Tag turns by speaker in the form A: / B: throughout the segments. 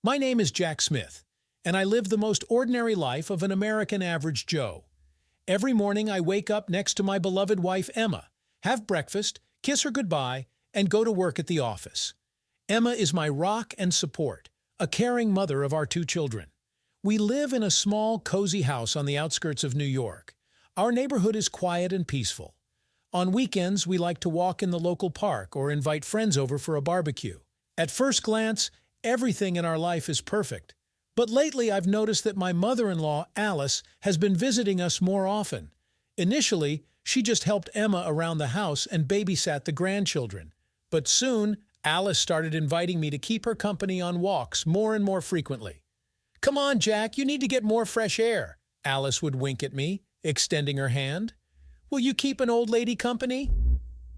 A: My name is Jack Smith, and I live the most ordinary life of an American average Joe. Every morning I wake up next to my beloved wife Emma, have breakfast, kiss her goodbye, and go to work at the office. Emma is my rock and support, a caring mother of our 2 children. We live in a small, cozy house on the outskirts of New York. Our neighborhood is quiet and peaceful. On weekends, we like to walk in the local park or invite friends over for a barbecue. At first glance, everything in our life is perfect. But lately I've noticed that my mother-in-law, Alice, has been visiting us more often. Initially, she just helped Emma around the house and babysat the grandchildren. But soon, Alice started inviting me to keep her company on walks more and more frequently. "Come on, Jack, you need to get more fresh air," Alice would wink at me, extending her hand. "Will you keep an old lady company?"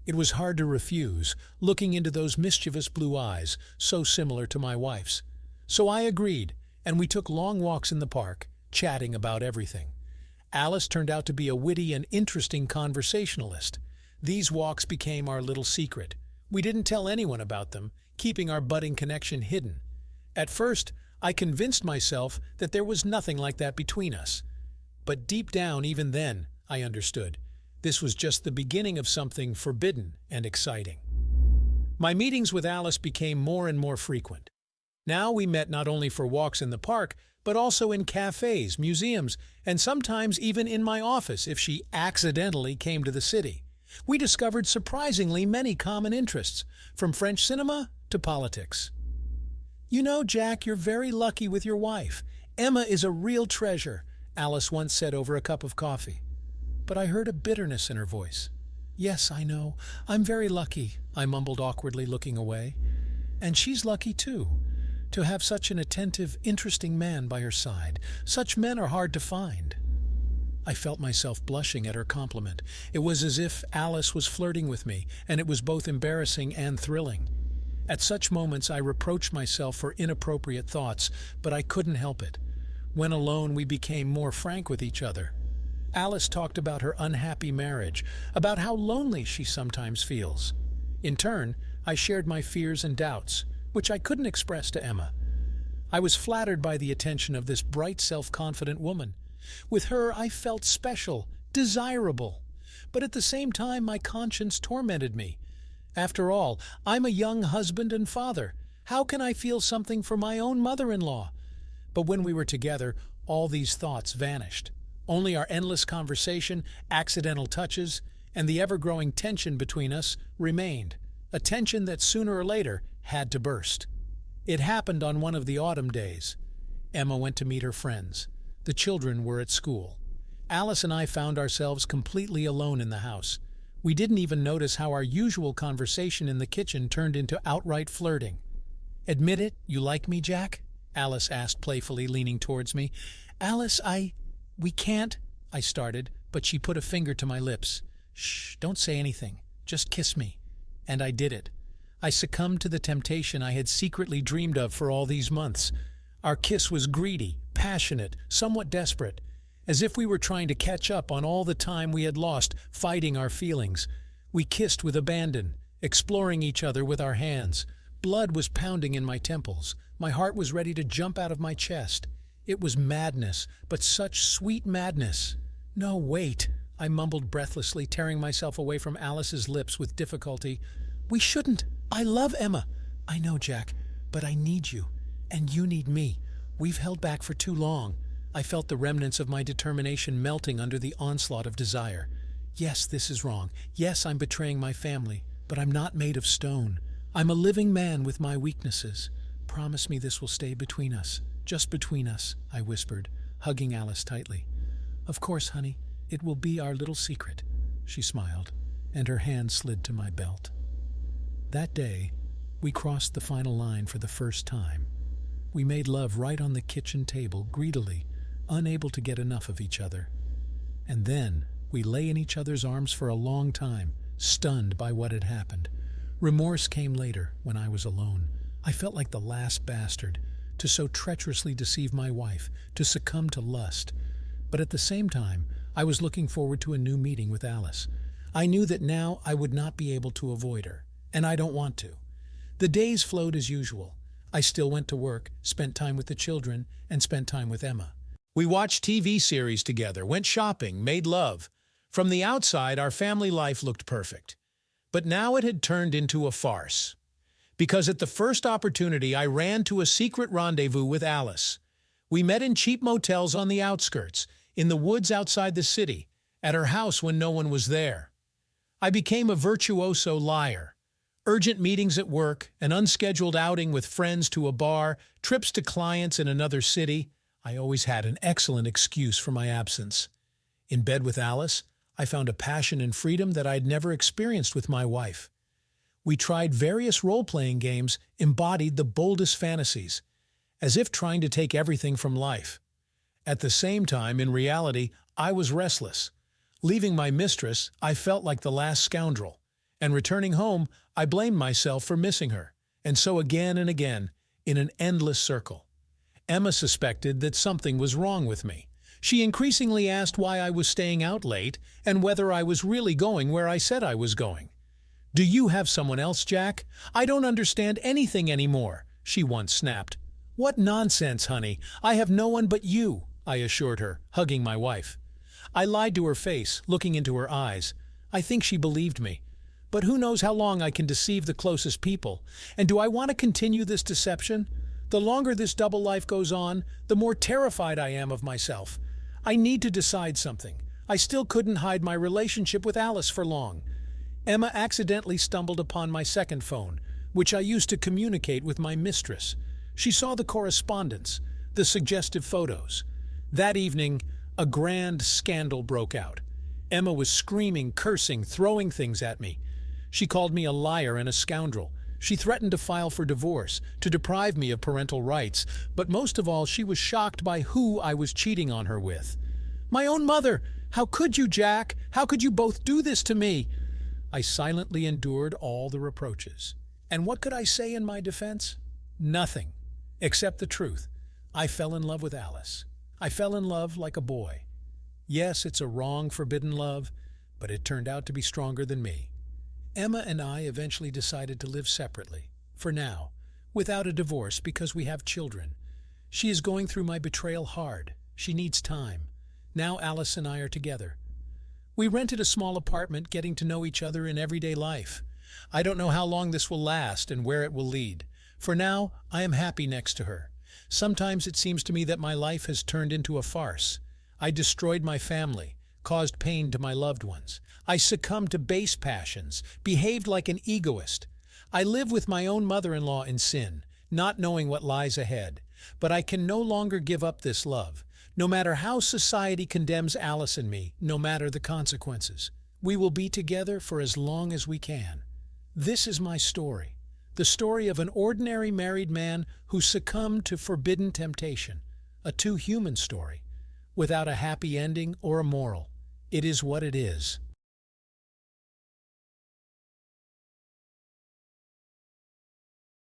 A: It was hard to refuse, looking into those mischievous blue eyes, so similar to my wife's. So I agreed, and we took long walks in the park, chatting about everything. Alice turned out to be a witty and interesting conversationalist. These walks became our little secret. We didn't tell anyone about them, keeping our budding connection hidden. At first, I convinced myself that there was nothing like that between us. But deep down, even then, I understood. This was just the beginning of something forbidden and exciting. My meetings with Alice became more and more frequent. Now we met not only for walks in the park, but also in cafes, museums, and sometimes even in my office if she accidentally came to the city. We discovered surprisingly many common interests, from French cinema to politics. "You know, Jack, you're very lucky with your wife. Emma is a real treasure," Alice once said over a cup of coffee. But I heard a bitterness in her voice. "Yes, I know. I'm very lucky," I mumbled awkwardly, looking away. "And she's lucky too, to have such an attentive, interesting man by her side. Such men are hard to find." I felt myself blushing at her compliment. It was as if Alice was flirting with me, and it was both embarrassing and thrilling. At such moments I reproached myself for inappropriate thoughts, but I couldn't help it. When alone, we became more frank with each other. Alice talked about her unhappy marriage, about how lonely she sometimes feels. In turn, I shared my fears and doubts, which I couldn't express to Emma. I was flattered by the attention of this bright, self-confident woman. With her, I felt special, desirable. But at the same time, my conscience tormented me. After all, I'm a young husband and father. How can I feel something for my own mother-in-law? But when we were together, all these thoughts vanished. Only our endless conversation, accidental touches, and the ever-growing tension between us remained, a tension that sooner or later had to burst. It happened on one of the autumn days. Emma went to meet her friends. The children were at school. Alice and I found ourselves completely alone in the house. We didn't even notice how our usual conversation in the kitchen turned into outright flirting. "Admit it, you like me, Jack?" Alice asked playfully, leaning towards me. "Alice, we can't," I started, but she put a finger to my lips. "Shh, don't say anything. Just kiss me." And I did it. I succumbed to the temptation I had secretly dreamed of for all these months. Our kiss was greedy, passionate, somewhat desperate, as if we were trying to catch up on all the time we had lost fighting our feelings. We kissed with abandon, exploring each other with our hands. Blood was pounding in my temples. My heart was ready to jump out of my chest. It was madness, but such sweet madness. "No, wait," I mumbled breathlessly, tearing myself away from Alice's lips with difficulty. "We shouldn't. I love Emma." "I know, Jack, but I need you, and you need me. We've held back for too long." I felt the remnants of my determination melting under the onslaught of desire. "Yes, this is wrong. Yes, I'm betraying my family, but I'm not made of stone. I'm a living man with my weaknesses. Promise me this will stay between us. Just between us," I whispered, hugging Alice tightly. "Of course, honey. It will be our little secret." She smiled, and her hand slid to my belt. That day, we crossed the final line for the first time. We made love right on the kitchen table, greedily, unable to get enough of each other. And then, we lay in each other's arms for a long time, stunned by what had happened. Remorse came later, when I was alone. I felt like the last bastard, to so treacherously deceive my wife, to succumb to lust. But at the same time, I was looking forward to a new meeting with Alice. I knew that now I would not be able to avoid her, and I don't want to. The days flowed as usual. I still went to work, spent time with the children, and spent time with Emma. We watched TV series together, went shopping, made love. From the outside, our family life looked perfect. But now it had turned into a farce. Because at the first opportunity, I ran to a secret rendezvous with Alice. We met in cheap motels on the outskirts, in the woods outside the city, at her house when no one was there. I became a virtuoso liar. Urgent meetings at work, an unscheduled outing with friends to a bar, trips to clients in another city. I always had an excellent excuse for my absence. In bed with Alice, I found a passion and freedom that I'd never experienced with my wife. We tried various role-playing games, embodied the boldest fantasies, as if trying to take everything from life. At the same time, in reality, I was restless. Leaving my mistress, I felt like the last scoundrel. And returning home, I blamed myself for missing her. And so again and again, in an endless circle. Emma suspected that something was wrong with me. She increasingly asked why I was staying out late and whether I was really going where I said I was going. "Do you have someone else, Jack? I don't understand anything anymore," she once snapped. "What nonsense, honey. I have no one but you," I assured her, hugging my wife. I lied to her face, looking into her eyes. I think she believed me. But who knows how long I can deceive the closest people? And do I want to continue this deception? The longer this double life goes on, the more terrified I am of myself. I need to decide something. I still couldn't hide my relationship with Alice for long. Emma accidentally stumbled upon my second phone, which I used to communicate with my mistress. She saw the correspondence, the suggestive photos. That evening, a grand scandal broke out. Emma was screaming, cursing, throwing things at me. She called me a liar and a scoundrel. She threatened to file for divorce, to deprive me of parental rights, but most of all, she was shocked by who I was cheating on her with. "My own mother! How could you, Jack? How could you both do this to me?" I silently endured all the reproaches. And what could I say in my defense? Nothing, except the truth. I fell in love with Alice. I fell in love like a boy. Yes, it's a wrong, forbidden love, but it turned out to be stronger than me. Emma and I eventually decided to live separately, for now, without a divorce because we have children. She is going through my betrayal hard. She needs time. Now Alice and I are together. We rented a small apartment, getting to know each other in everyday life. I don't know how long this will last and where it will lead. For now, I am happy next to her. Sometimes it seems to me that my life has turned into a farce. I destroyed my family, caused pain to my loved ones. I succumbed to base passions, behaved like an egoist. I live with my own mother-in-law in sin, not knowing what lies ahead. But I can no longer give up this love. No matter how society condemns Alice and me, no matter the consequences, we will be together for as long as we can. This is my story, the story of an ordinary married man who succumbed to forbidden temptation, a too human story, without a happy ending or a moral. It is what it is.